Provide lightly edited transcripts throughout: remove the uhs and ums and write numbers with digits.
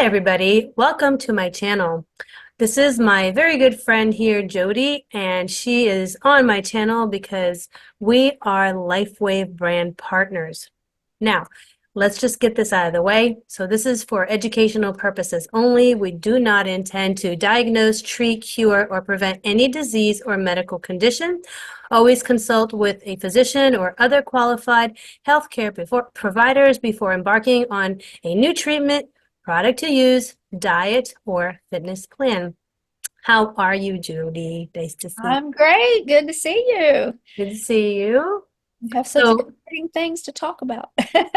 everybody. Welcome to my channel. This is my very good friend here, Jody, and she is on my channel because we are LifeWave brand partners. Now, let's just get this out of the way. So this is for educational purposes only. We do not intend to diagnose, treat, cure, or prevent any disease or medical condition. Always consult with a physician or other qualified healthcare providers before embarking on a new treatment, product to use, diet, or fitness plan. How are you, Judy? Nice to see you. I'm great. Good to see you. Good to see you. We have such So, exciting things to talk about.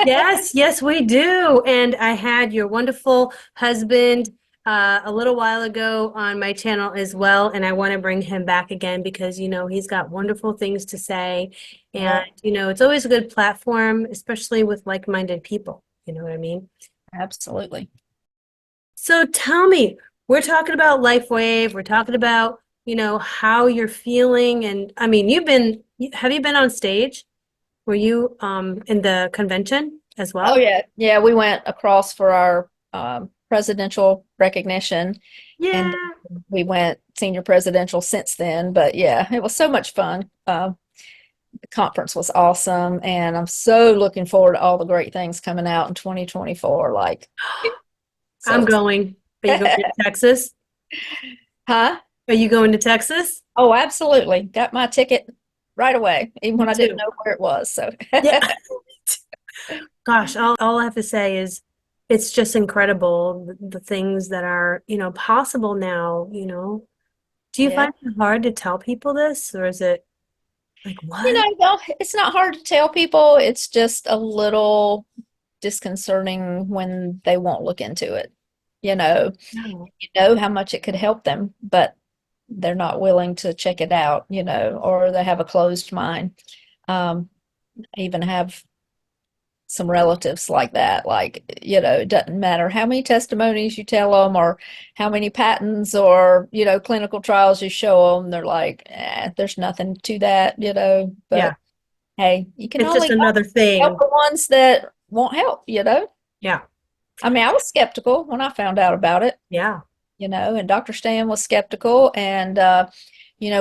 yes, we do. And I had your wonderful husband a little while ago on my channel as well. And I want to bring him back again because, he's got wonderful things to say. And, Yeah, it's always a good platform, especially with like-minded people. You know what I mean? absolutely. So tell me, we're talking about LifeWave. We're talking about, how you're feeling. And I mean, have you been on stage? Were you in the convention as Oh well? yeah, yeah. We went across for our presidential recognition, and Yeah. we went senior presidential since then. But yeah, it was so much fun. The conference was awesome, and I'm so looking forward to all the great things coming out in 2024. Like, so I'm going. Are you going to Texas? huh? Are you going to Texas? Oh, absolutely. Got my ticket right away, even Me when I didn't too. know where it was. So, Yeah. Gosh, all I have to say is it's just incredible the things that are, possible now. Do you yeah. find it hard to tell people this, or is it like, You what? know, no, it's not hard to tell people. It's just a little disconcerting when they won't look into it. You know, No. you know how much it could help them, but they're not willing to check it out, or they have a closed mind. I even have some relatives like that. Like, it doesn't matter how many testimonies you tell them or how many patents or, clinical trials you show them. They're like, there's nothing to that. Yeah. But hey, you can It's just only another help thing. the ones that won't help. Yeah. I mean, I was skeptical when I found out about it, Yeah. and Dr. Stan was skeptical. And,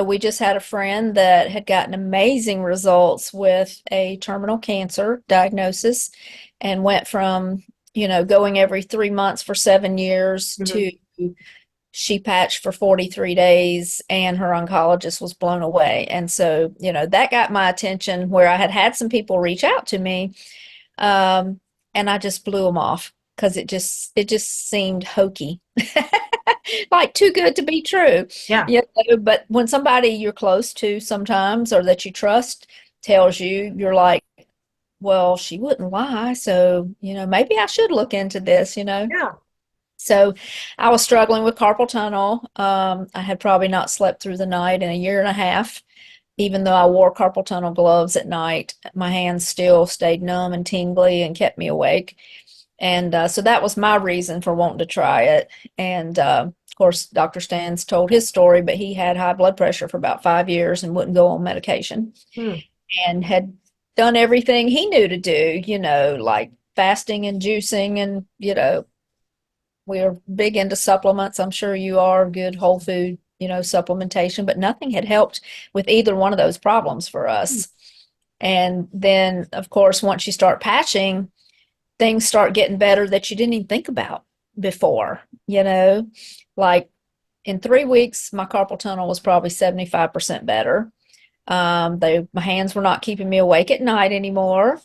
we just had a friend that had gotten amazing results with a terminal cancer diagnosis and went from, going every 3 months for 7 years Mhm. to she patched for 43 days and her oncologist was blown away. And so, that got my attention where I had had some people reach out to me. Um, and I just blew them off because it just seemed hokey. Like too good to be true. Yeah. But when somebody you're close to sometimes or that you trust tells you, you're like, well, she wouldn't lie, so maybe I should look into this. Yeah. So I was struggling with carpal tunnel. I had probably not slept through the night in a year and a half. Even though I wore carpal tunnel gloves at night, my hands still stayed numb and tingly and kept me awake. And so that was my reason for wanting to try it. And of course, Dr. Stans told his story, but he had high blood pressure for about 5 years and wouldn't go on medication Hmm. and had done everything he knew to do, like fasting and juicing. And, we're big into supplements. I'm sure you are, good whole food, supplementation, but nothing had helped with either one of those problems for us. And then, of course, once you start patching, things start getting better that you didn't even think about before. Like in 3 weeks, my carpal tunnel was probably 75% better. My hands were not keeping me awake at night anymore.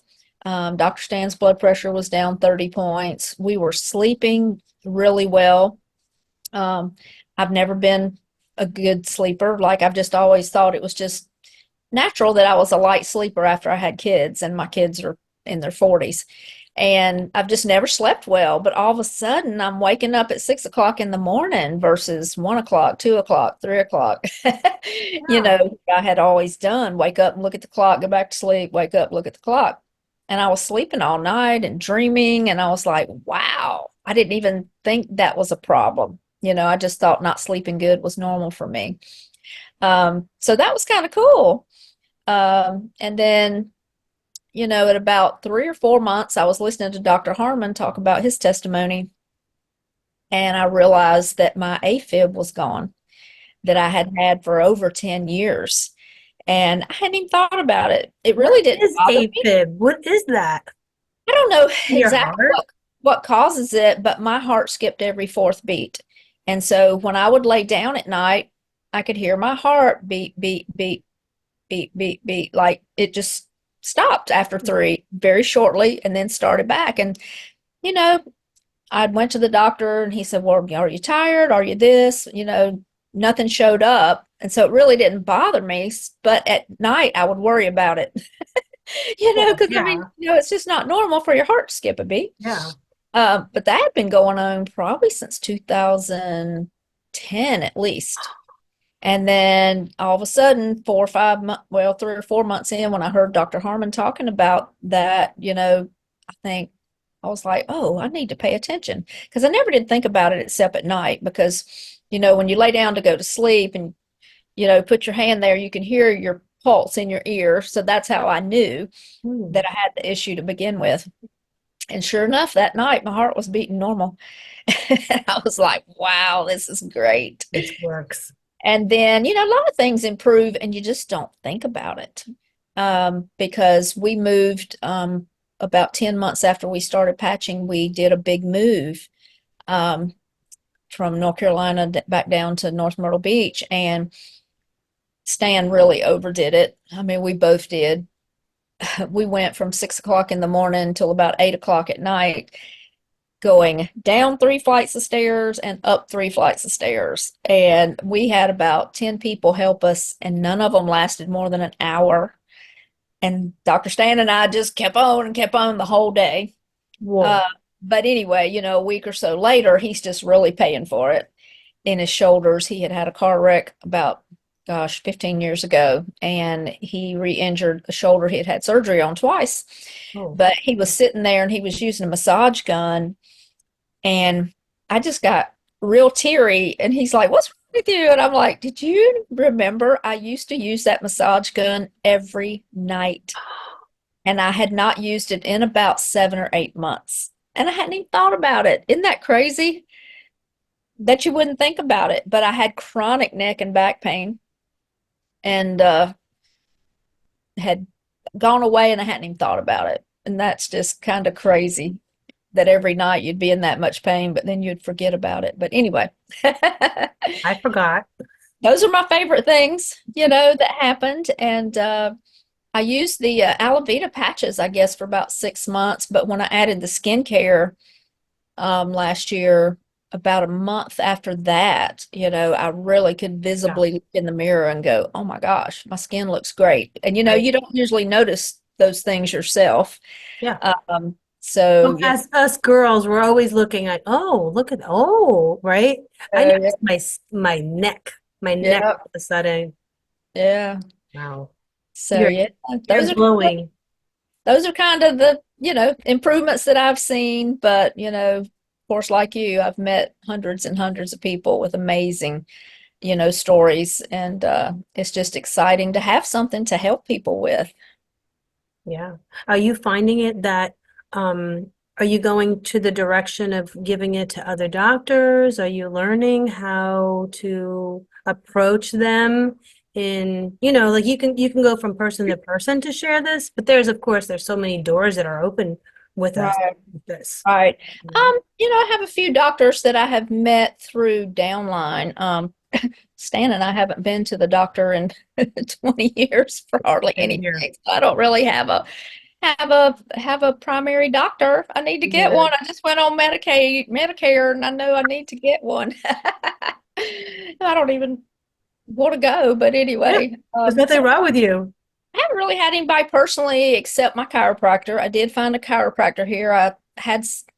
Dr. Stan's blood pressure was down 30 points. We were sleeping really well. Um, I've never been a good sleeper. Like I've just always thought it was just natural that I was a light sleeper after I had kids, and my kids are in their 40s. And I've just never slept well. But all of a sudden, I'm waking up at 6 o'clock in the morning versus 1 o'clock, 2 o'clock, 3 o'clock. Wow. I had always done wake up and look at the clock, go back to sleep, wake up, look at the clock. And I was sleeping all night and dreaming. And I was like, wow, I didn't even think that was a problem. I just thought not sleeping good was normal for me. So that was kind of cool. And then, at about 3 or 4 months, I was listening to Dr. Harmon talk about his testimony. and I realized that my AFib was gone, that I had had for over 10 years. And I hadn't even thought about it. It What really didn't is bother me. AFib? What is that? I don't know In your exactly heart? what causes it, but my heart skipped every fourth beat. And so when I would lay down at night, I could hear my heart beat, beat, beat, beat, beat, beat. Like it just stopped after three very shortly and then started back. And, you know, I went to the doctor and he said, well, are you tired? Are you this? Nothing showed up. And so it really didn't bother me. But at night, I would worry about it, Well, because I mean, yeah, it's just not normal for your heart to skip a beat. yeah. But that had been going on probably since 2010 at least. And then all of a sudden, 4 or 5 months, well, 3 or 4 months in, when I heard Dr. Harmon talking about that, I think I was like, oh, I need to pay attention because I never did think about it except at night because, when you lay down to go to sleep and, put your hand there, you can hear your pulse in your ear. So that's how I knew Hmm, that I had the issue to begin with. And sure enough, that night my heart was beating normal. And I was like, wow, this is great. this works. And then, a lot of things improve and you just don't think about it. Because we moved about 10 months after we started patching, we did a big move um, from North Carolina back down to North Myrtle Beach. And Stan really overdid it. I mean, we both did. We went from 6 o'clock in the morning till about 8 o'clock at night, going down 3 flights of stairs and up 3 flights of stairs. And we had about 10 people help us, and none of them lasted more than an hour. And Dr. Stan and I just kept on and kept on the whole day. Whoa. Uh, but anyway, a week or so later, he's just really paying for it in his shoulders. He had had a car wreck about, gosh, 15 years ago, and he re-injured a shoulder he had had surgery on twice. Oh, But he was sitting there and he was using a massage gun, and I just got real teary. And he's like, "What's wrong with you?" And I'm like, "Did you remember I used to use that massage gun every night? And I had not used it in about 7 or 8 months. And I hadn't even thought about it. Isn't that crazy that you wouldn't think about it?" But I had chronic neck and back pain and had gone away and I hadn't even thought about it. And that's just kind of crazy that every night you'd be in that much pain, but then you'd forget about it. But anyway, I forgot. those are my favorite things, that happened. And I used the Alavita patches, I guess, for about 6 months. But when I added the skincare last year, about a month after that, I really could Yeah, visibly look in the mirror and go, oh my gosh, my skin looks great. And, right. you don't usually notice those things yourself. Yeah. So, As us girls, we're always looking at, oh, look at, oh, right? I yeah, noticed my neck yeah, all of a sudden. yeah. Wow. So, You're yeah, you're glowing. those are kind of the, improvements that I've seen. But, of course, like you, I've met hundreds and hundreds of people with amazing, stories. And it's just exciting to have something to help people with. Yeah. Are you finding it that are you going to the direction of giving it to other doctors? Are you learning how to approach them in, like you can go from person to person to share this, but of course there's so many doors that are open with us Right. with this. Right. Mhm. I have a few doctors that I have met through downline. Stan and I haven't been to the doctor in 20 years for hardly Same here. anything. So I don't really have a primary doctor. I need to get Neither. one. I just went on Medicare, and I know I need to get one. I don't even want to go, but Yeah. anyway, There's nothing wrong with you. I haven't really had anybody personally except my chiropractor. I did find a chiropractor here. I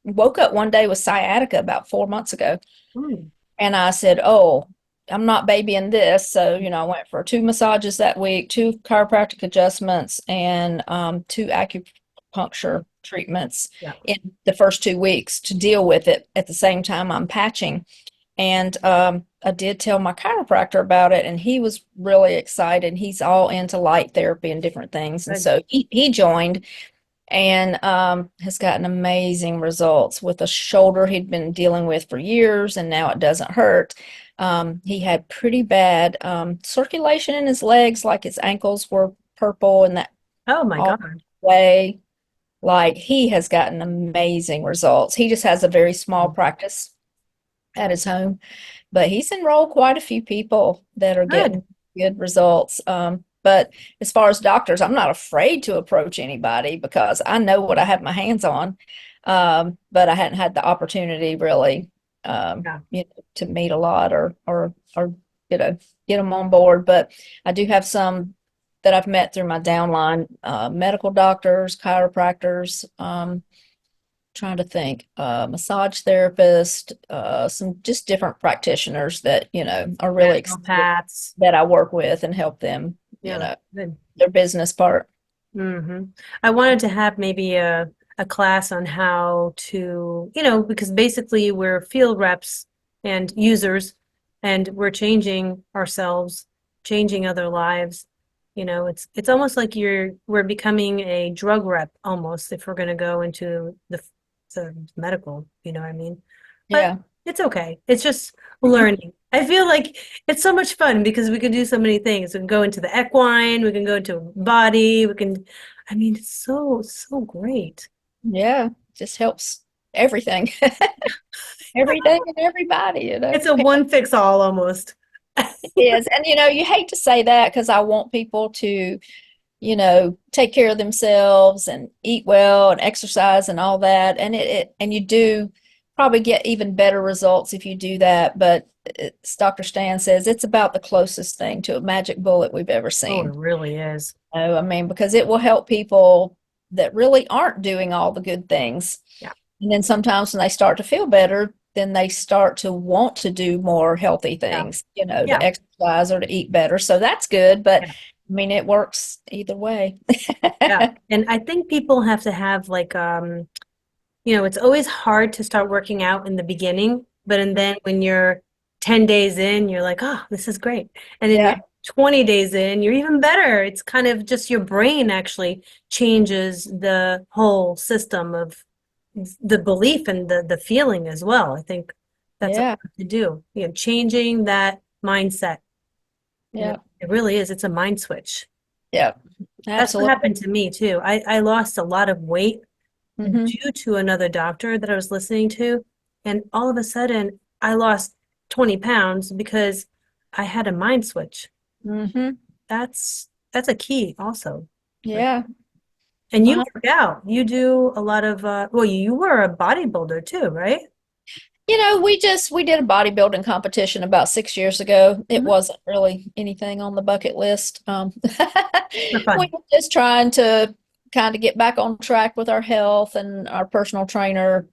woke up one day with sciatica about 4 months ago, Hmm. and I said, "Oh, I'm not babying this." So, I went for 2 massages that week, 2 chiropractic adjustments, and 2 acupuncture treatments Yeah. in the first 2 weeks to deal with it at the same time I'm patching. And I did tell my chiropractor about it, and he was really excited. He's all into light therapy and different things. And Good. so he joined. and has gotten amazing results with a shoulder he'd been dealing with for years, and now it doesn't hurt. He had pretty bad circulation in his legs, like his ankles were purple and that Oh my all God. the way. Like he has gotten amazing results. He just has a very small practice at his home, but he's enrolled quite a few people that are Good. getting good results. But as far as doctors, I'm not afraid to approach anybody because I know what I have my hands on. But I hadn't had the opportunity really, Yeah. to meet a lot or get them on board. But I do have some that I've met through my downline, medical doctors, chiropractors, trying to think, massage therapist, some just different practitioners that, are really excited Naturopaths. that I work with and help them, Yeah. Good. their business part. hmm I wanted to have maybe a class on how to, because basically we're field reps and users, and we're changing ourselves, changing other lives. It's almost like we're becoming a drug rep almost if we're going to go into the medical, you know what I mean? But Yeah. it's okay. It's just learning. I feel like it's so much fun because we can do so many things. We can go into the equine, we can go into body, I mean, it's so great. Yeah. Just helps everything, everything and everybody. It's a one fix all almost. It is. And, you hate to say that because I want people to, take care of themselves and eat well and exercise and all that. And you do probably get even better results if you do that. But as Dr. Stan says, it's about the closest thing to a magic bullet we've ever Oh, it seen. really is. I mean, because it will help people that really aren't doing all the good things. Yeah. And then sometimes when they start to feel better, then they start to want to do more healthy Yeah. things, to Yeah. exercise or to eat better. So that's good. But Yeah. I mean, it works either way. Yeah. And I think people have to have like it's always hard to start working out in the beginning, but and then when you're 10 days in, you're like, oh, this is great. And then you're Yeah. 20 days in, you're even better. It's kind of just your brain actually changes the whole system of the belief and the feeling as well. I think that's a Yeah. lot to do. Changing that mindset. Yeah. It really is. It's a mind switch. Yeah. That's what Absolutely. happened to me too. I lost a lot of weight Hmm. due to another doctor that I was listening to. And all of a sudden, I lost 20 pounds because I had a mind switch. Hmm. That's a key also. Right? Yeah. And you Uh, work out. You do a lot of well, you were a bodybuilder too, right? we did a bodybuilding competition about 6 years ago. It Mhm. wasn't really anything on the bucket list. For We fun. were just trying to kind of get back on track with our health, and our personal trainer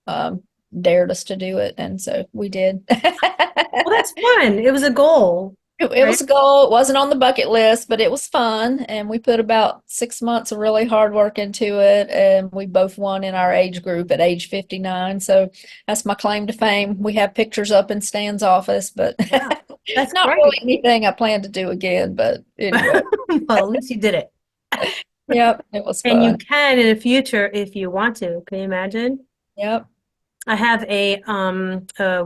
dared us to do it, and so we did. Well, that's fun. It was a goal, It right? was a goal. It wasn't on the bucket list, but it was fun. And we put about 6 months of really hard work into it. And we both won in our age group at age 59. So that's my claim to fame. We have pictures up in Stan's office, but Yeah, that's not really great. anything I plan to do again. But anyway, Well, at least you did it. yep, it was And you fun. can in the future if you want to. Can you imagine? Yep. I have a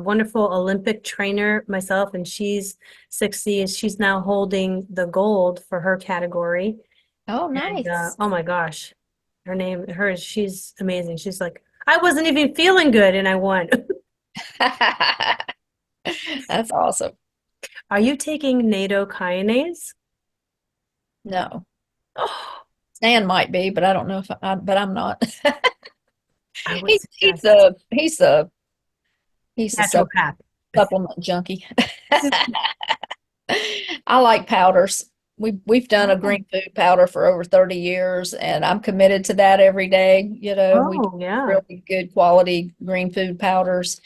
wonderful Olympic trainer myself, and she's 60, and she's now holding the gold for her category. Oh, And nice. oh my gosh, she's amazing. She's like, I wasn't even feeling good, and I won. That's awesome. Are you taking nattokinase? No, Oh, Stan might be, but I don't know if but I'm not. I would He's suggest he's a naturopath. supplement junkie. I like powders. We've done a Oh, green food powder for over 30 years, and I'm committed to that every day. We do oh yeah. really good quality green food powders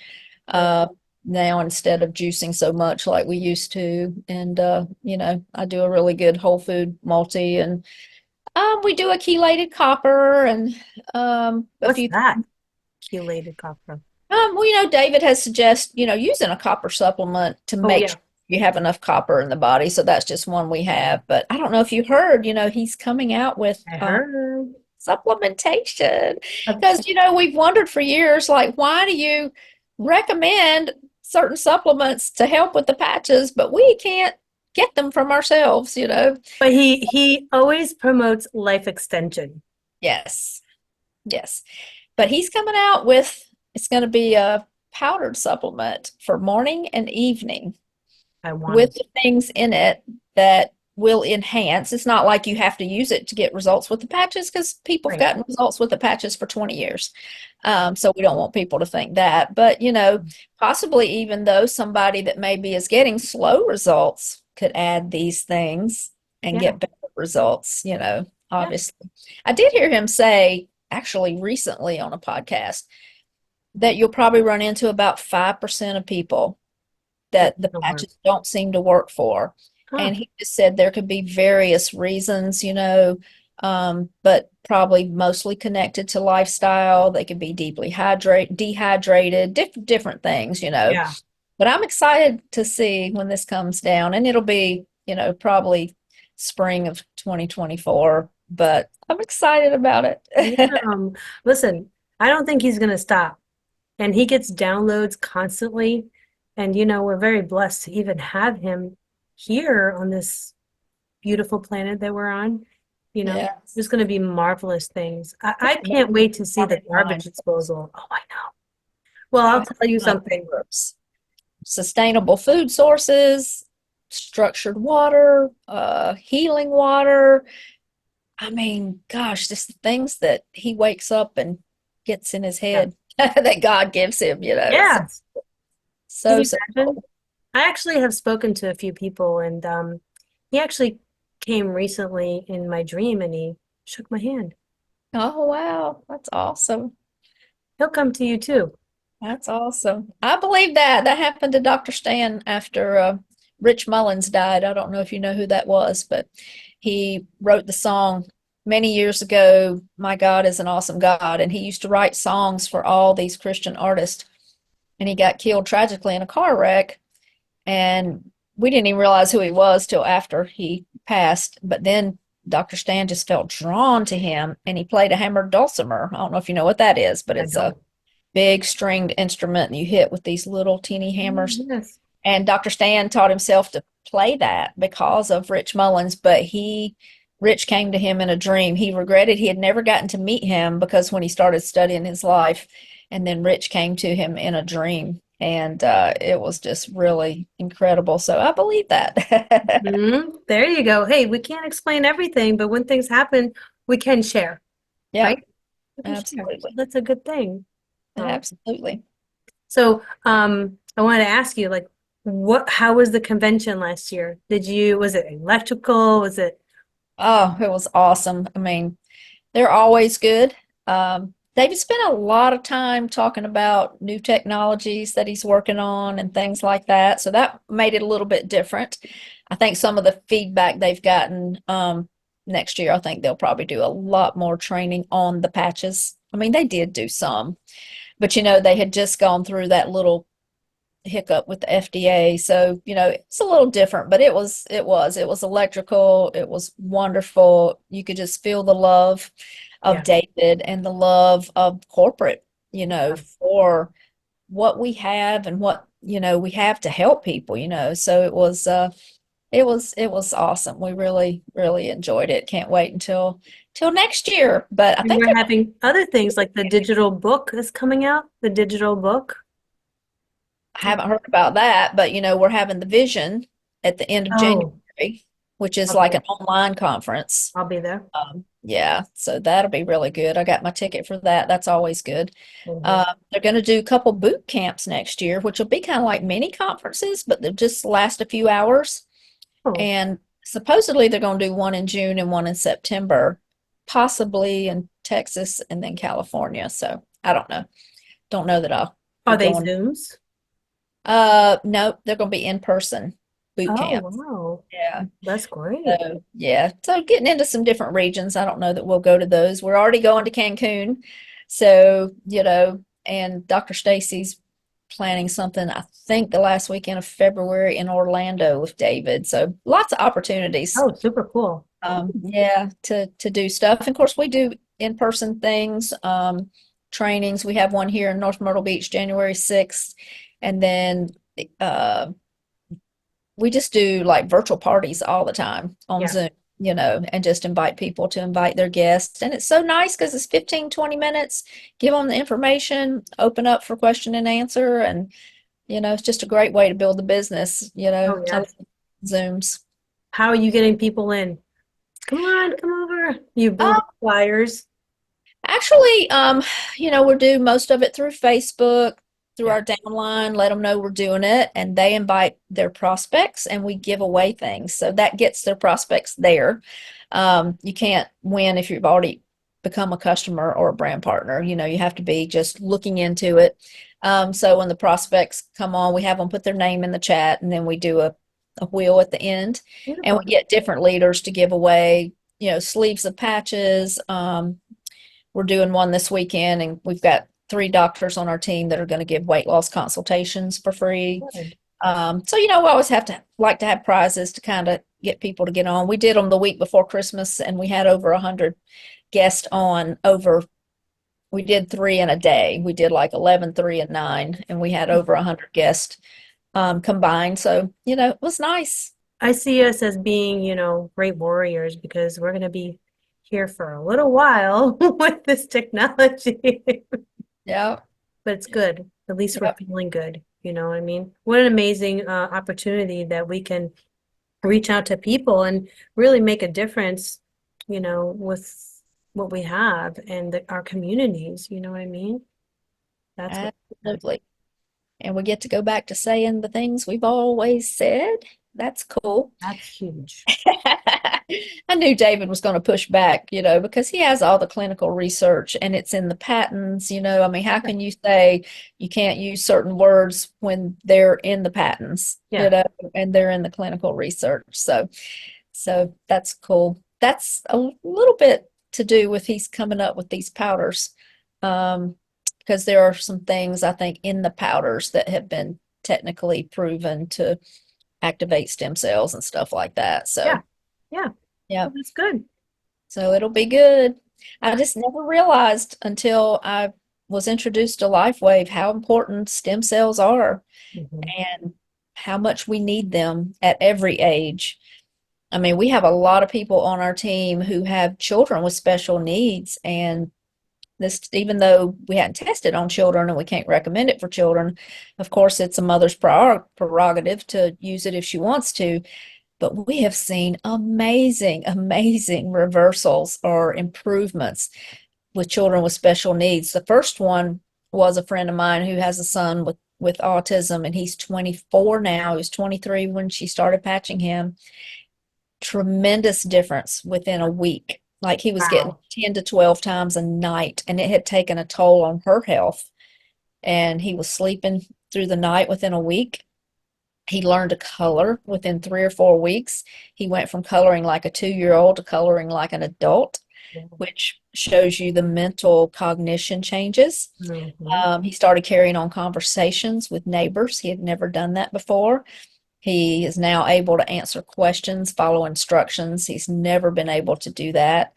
Good. uh, now instead of juicing so much like we used to. And I do a really good whole food multi, and we do a chelated copper and a What's few. that? Chelated copper. Well, David has suggested, using a copper supplement to Oh make yeah, sure you have enough copper in the body. So that's just one we have. But I don't know if you heard, he's coming out with I heard. supplementation. Uh, Because, we've wondered for years, like, why do you recommend certain supplements to help with the patches, but we can't get them from ourselves? But he always promotes life extension. Yes, yes. But he's coming out with, it's going to be a powdered supplement for morning and evening I want with it. the things in it that will enhance. It's not like you have to use it to get results with the patches because people have Right. gotten results with the patches for 20 years. So we don't want people to think that. But, possibly even though somebody that maybe is getting slow results could add these things and Yeah. get better results, Yeah. obviously. I did hear him say, actually, recently on a podcast, that you'll probably run into about 5% of people That that the doesn't work. patches don't seem to work for. Huh. And he just said there could be various reasons, but probably mostly connected to lifestyle. They could be dehydrated, different things. Yeah. But I'm excited to see when this comes down, and it'll be, probably spring of 2024. But I'm excited about Yeah. it. Listen, I don't think he's gonna stop. And he gets downloads constantly. And we're very blessed to even have him here on this beautiful planet that we're on. Yes. There's going to be marvelous things. I can't wait to see the garbage disposal. Oh, I know. Well, I'll tell you something. Sustainable food sources, structured water, healing water. I mean, gosh, just the things that he wakes up and gets in his Yeah. head that God gives him. So, Yeah. Can so, you so imagine? I actually have spoken to a few people, and he actually came recently in my dream and he shook my hand. oh, wow. That's awesome. He'll come to you too. That's awesome. I believe that. That happened to Dr. Stan after Rich Mullins died. I don't know if you know who that was, but he wrote the song many years ago, My God is an Awesome God. And he used to write songs for all these Christian artists. And he got killed tragically in a car wreck. And we didn't even realize who he was till after he passed. But then Dr. Stan just felt drawn to him and he played a hammered dulcimer. I don't know if you know what that is, but I it's a don't. big stringed instrument you hit with these little teeny hammers. Yes. And Dr. Stan taught himself to play that because of Rich Mullins, but Rich came to him in a dream. He regretted he had never gotten to meet him because when he started studying his life, and then Rich came to him in a dream. And it was just really incredible. So I believe that. There you go. Hey, we can't explain everything, but when things happen, we can share, Yeah, right? We can share. So absolutely. that's a good thing. Absolutely. I wanted to ask you, like, how was the convention last year? Was it electrical? Was it, Oh, it was awesome. I mean, they're always good. David spent a lot of time talking about new technologies that he's working on and things like that. So that made it a little bit different. I think some of the feedback they've gotten next year, I think they'll probably do a lot more training on the patches. I mean, they did do some, but they had just gone through that little hiccup with the FDA. So, it's a little different, but it was electrical. It was wonderful. You could just feel the love of yeah, David and the love of corporate, yeah. for what we have and what, we have to help people. So it was awesome. We really, really enjoyed it. Can't wait till next year. But I And think we're they're having other things like the digital book is coming out, the digital book. I haven't heard about that, but we're having the Vision at the end of Oh, January, which is I'll be like an there. online conference. I'll be there. Yeah, so that'll be really good. I got my ticket for that. That's always good. Mhm. They're going to do a couple boot camps next year, which will be kind of like mini conferences, but they'll just last a few hours. Oh, And supposedly they're going to do one in June and one in September, possibly in Texas and then California. So I don't know. Don't know that I'll be are they going. Zooms? No, they're going to be in person boot Oh, camps. wow. Yeah. That's great. So, yeah. So getting into some different regions. I don't know that we'll go to those. We're already going to Cancun. So, and Dr. Stacy's planning something, I think the last weekend of February in Orlando with David. So lots of opportunities. Oh, super cool. Yeah, to do stuff. And of course, we do in-person things, trainings. We have one here in North Myrtle Beach, January 6th. And then uh, we just do like virtual parties all the time on Yeah. Zoom, and just invite people to invite their guests. And it's so nice because it's 15, 20 minutes, give them the information, open up for question and answer. And, it's just a great way to build the business, Oh, I yeah. love Zooms. How are you getting people in? Come on, come over. You build Um, flyers. Actually, we do most of it through Facebook, through Yeah. our downline, let them know we're doing it, and they invite their prospects and we give away things. So that gets their prospects there. You can't win if you've already become a customer or a brand partner. You have to be just looking into it. So when the prospects come on, we have them put their name in the chat and then we do a wheel at the end, and we Beautiful. get different leaders to give away, sleeves of patches. We're doing one this weekend, and we've got 3 doctors on our team that are going to give weight loss consultations for free. Good. So we always have to like to have prizes to kind of get people to get on. We did them the week before Christmas, and we had over 100 guests on. We did 3 in a day. We did like 11, 3, and 9, and we had over 100 guests combined. So it was nice. I see us as being, great warriors because we're going to be here for a little while with this technology. Yeah. But it's good. At least we're Yep. feeling good. You know what I mean? What an amazing opportunity that we can reach out to people and really make a difference, with what we have and our communities. You know what I mean? That's what Absolutely. And we get to go back to saying the things we've always said. That's cool. that's huge. I knew David was going to push back, because he has all the clinical research and it's in the patents. I mean, how can you say you can't use certain words when they're in the patents, Yeah. and they're in the clinical research? So that's cool. That's a little bit to do with he's coming up with these powders. Because there are some things I think in the powders that have been technically proven to activate stem cells and stuff like that. Yeah. So, Yeah. yeah, Well, that's good. so it'll be good. I just never realized until I was introduced to LifeWave how important stem cells are Mhm. and how much we need them at every age. I mean, we have a lot of people on our team who have children with special needs, and this, even though we hadn't tested on children and we can't recommend it for children, of course, it's a mother's prerogative to use it if she wants to. But we have seen amazing, amazing reversals or improvements with children with special needs. The first one was a friend of mine who has a son with autism, and he's 24 now. He was 23 when she started patching him. Tremendous difference within a week. Like he was getting Wow. 10 to 12 times a night, and it had taken a toll on her health. And he was sleeping through the night within a week. He learned to color within 3 or 4 weeks. He went from coloring like a 2-year old to coloring like an adult, which shows you the mental cognition changes. Mhm. He started carrying on conversations with neighbors. He had never done that before. He is now able to answer questions, follow instructions. He's never been able to do that.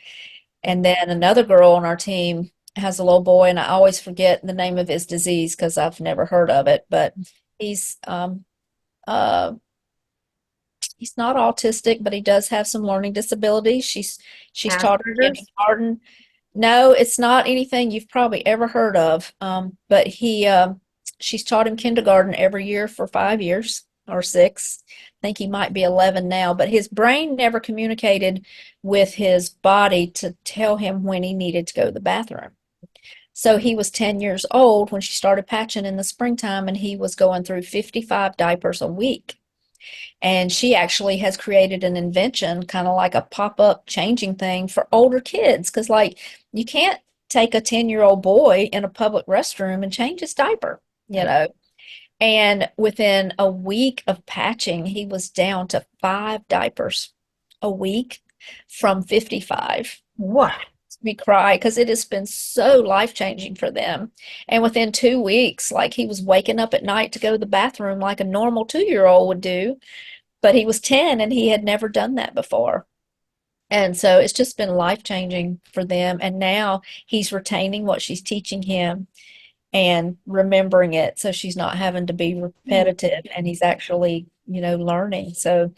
And then another girl on our team has a little boy, and I always forget the name of his disease because I've never heard of it, but he's uh, he's not autistic, but he does have some learning disabilities. She's taught him Asperger's? kindergarten. No, it's not anything you've probably ever heard of. But she's taught him kindergarten every year for 5 years or 6. I think he might be 11 now, but his brain never communicated with his body to tell him when he needed to go to the bathroom. So he was 10 years old when she started patching in the springtime, and he was going through 55 diapers a week. And she actually has created an invention, kind of like a pop-up changing thing for older kids. Because, like, you can't take a 10-year-old boy in a public restroom and change his diaper, you Right. know. And within a week of patching, he was down to 5 diapers a week from 55. What? Me cry because it has been so life-changing for them. And within 2 weeks, like he was waking up at night to go to the bathroom like a normal 2-year-old would do, but he was 10 and he had never done that before. And so it's just been life changing for them. And now he's retaining what she's teaching him and remembering it. So she's not having to be repetitive and he's actually, learning. So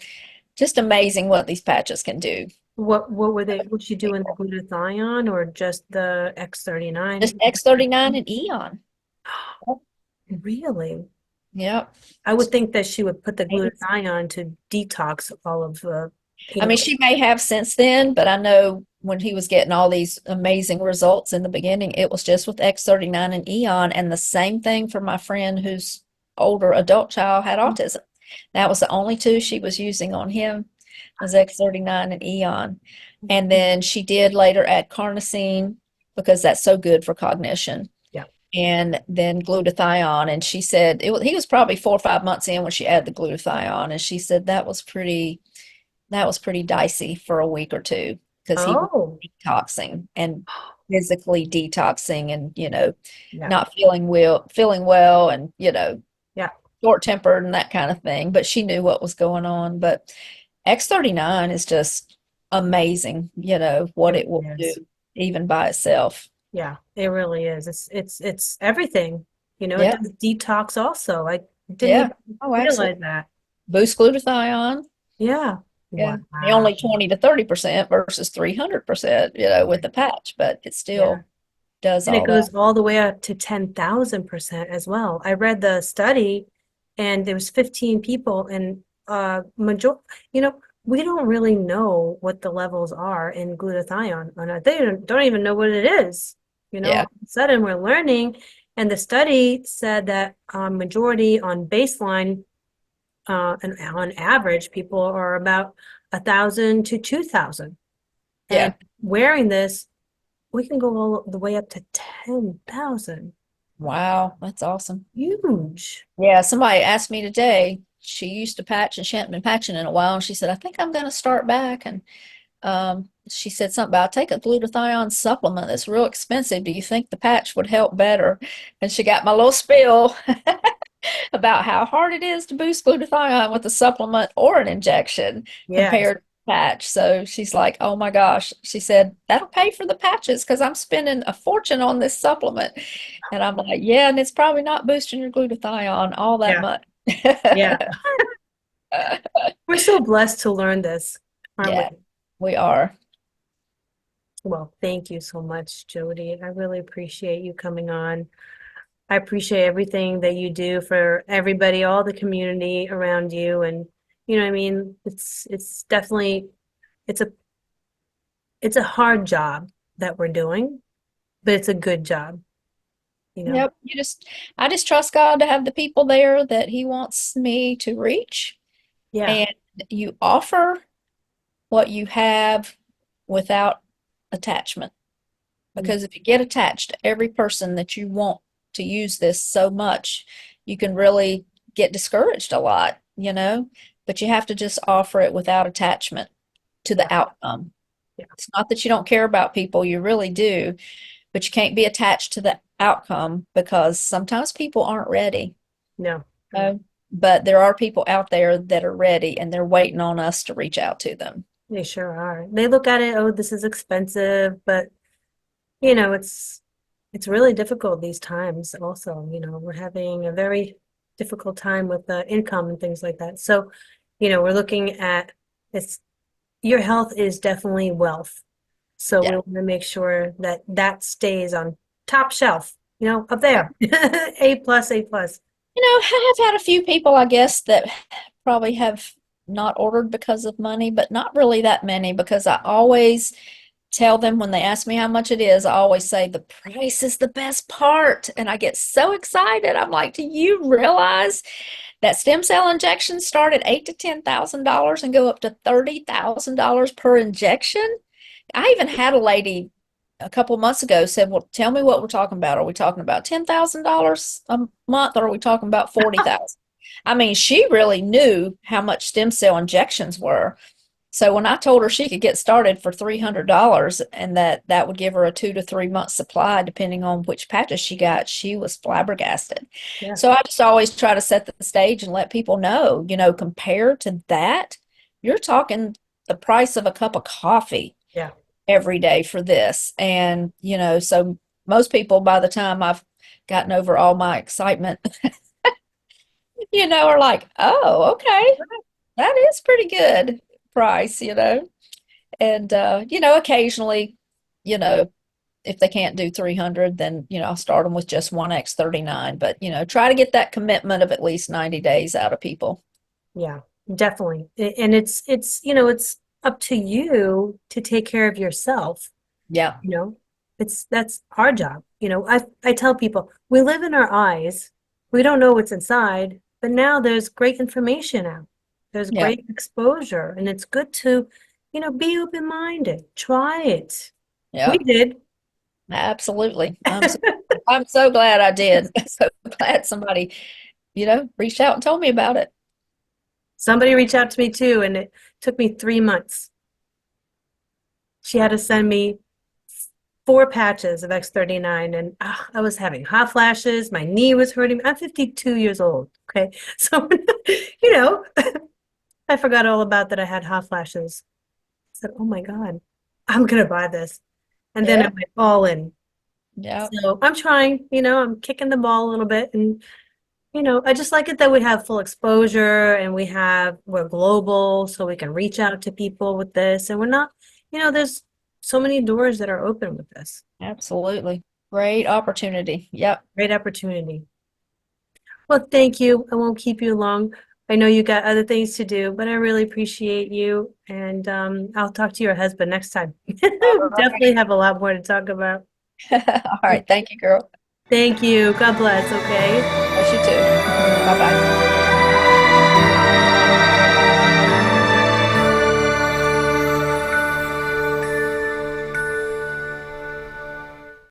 just amazing what these patches can do. What were they, was she doing the glutathione or just the Just X39? X39 and Eon. Really? Yep. I would think that she would put the Amazing. glutathione to detox all of the, I mean, she may have since then, but I know when he was getting all these amazing results in the beginning, it was just with X39 and Eon. And the same thing for my friend whose older adult child had autism. That was the only two she was using on him was X39 and Eon. And then she did later add carnosine because that's so good for cognition. yeah. And then glutathione. And she said he was probably 4 or 5 months in when she added the glutathione. And she said that was pretty dicey for a week or two because he was Oh, detoxing and physically detoxing and, yeah. not feeling well and, Yeah. short-tempered and that kind of thing. But she knew what was going on. But X39 is just amazing, It what it will really do is. even by itself. Yeah, it really is. It's everything. It Yep. does detox also. I didn't Yeah. even Oh, realize absolutely. that. Boost glutathione. Yeah. Yeah. Wow. Only 20 to 30% versus 300%, with the patch, but it Yeah. still does And it all that. goes all the way up to 10,000% as well. I read the study and there was 15 people and you know, we don't really know what the levels are in glutathione or not. They don't even know what it is. All Yeah. of a sudden we're learning and the study said that majority on baseline and on average people are about 1,000 to 2,000. And Yeah. wearing this we can go all the way up to 10,000. Wow. That's awesome. Huge. Yeah. Somebody asked me today, she used to patch and she hadn't been patching in a while. And she said, I think I'm going to start back. And she said something about take a glutathione supplement that's real expensive. Do you think the patch would help better? And she got my little spiel about how hard it is to boost glutathione with a supplement or an injection Yes. compared to patch. So she's like, oh my gosh. She said, that'll pay for the patches because I'm spending a fortune on this supplement. And I'm like, yeah, and it's probably not boosting your glutathione all that Yeah. much. Yeah. We're so blessed to learn this, aren't we? Yeah, we are. Well, thank you so much, Jody. I really appreciate you coming on. I appreciate everything that you do for everybody, all the community around you. And you know what I mean? It's definitely it's a it's a hard job that we're doing, but it's a good job, you know. Yep. I just trust God to have the people there that He wants me to reach. Yeah. And you offer what you have without attachment. Because if you get attached to every person that you want to use this so much, you can really get discouraged a lot. But you have to just offer it without attachment to Yeah. the outcome. Yeah. It's not that you don't care about people, you really do, but you can't be attached to the outcome because sometimes people aren't ready. No. No. Uh, but there are people out there that are ready and they're waiting on us to reach out to them. They sure are. They look at it, oh, this is expensive, but it's really difficult these times also. We're having a very difficult time with the income and things like that. So, we're looking at it's your health is definitely wealth. So we Yeah. want to make sure that that stays on top shelf, up there. A plus, A plus. I have had a few people, I guess, that probably have not ordered because of money, but not really that many because I always tell them when they ask me how much it is, I always say the price is the best part. And I get so excited. I'm like, do you realize that stem cell injections start at $8,000 to $10,000 and go up to $30,000 per injection? I even had a lady a couple of months ago said, well, tell me what we're talking about. Are we talking about $10,000 a month or are we talking about 40,000? I mean, she really knew how much stem cell injections were. So when I told her she could get started for $300 and that would give her a 2 to 3 month supply, depending on which patches she got, she was flabbergasted. Yeah. So I just always try to set the stage and let people know, compared to that, you're talking the price of a cup of coffee Yeah. every day for this. And, so most people, by the time I've gotten over all my excitement, are like, oh, okay, that is pretty good price. And, occasionally, you know, if they can't do 300, then, I'll start them with just one X39. But, try to get that commitment of at least 90 days out of people. Yeah, definitely. And it's up to you to take care of yourself, Yeah. you know. That's our job. I tell people we live in our eyes. We don't know what's inside, but now there's great information out. There's Yeah. great exposure, and it's good to, be open-minded. Try it. We Yeah. did. Absolutely. I'm so glad I did. So glad somebody, reached out and told me about it. Somebody reached out to me too, and it took me 3 months. She had to send me 4 patches of X39, and I was having hot flashes. My knee was hurting. I'm 52 years old. Okay. So, you know, I forgot all about that I had hot flashes. I said, oh my God, I'm going to buy this. And then I Yeah. went all in. Yeah. So I'm trying, I'm kicking the ball a little bit. And, I just like it that we have full exposure and we're global, so we can reach out to people with this. And we're not, there's so many doors that are open with this. Absolutely. Great opportunity. Yep. Great opportunity. Well, thank you. I won't keep you long. I know you got other things to do, but I really appreciate you. And I'll talk to your husband next time. All Definitely have a lot more to talk about. right. All right. Thank you, girl. Thank you. God bless. Okay. Bless you too. Bye bye.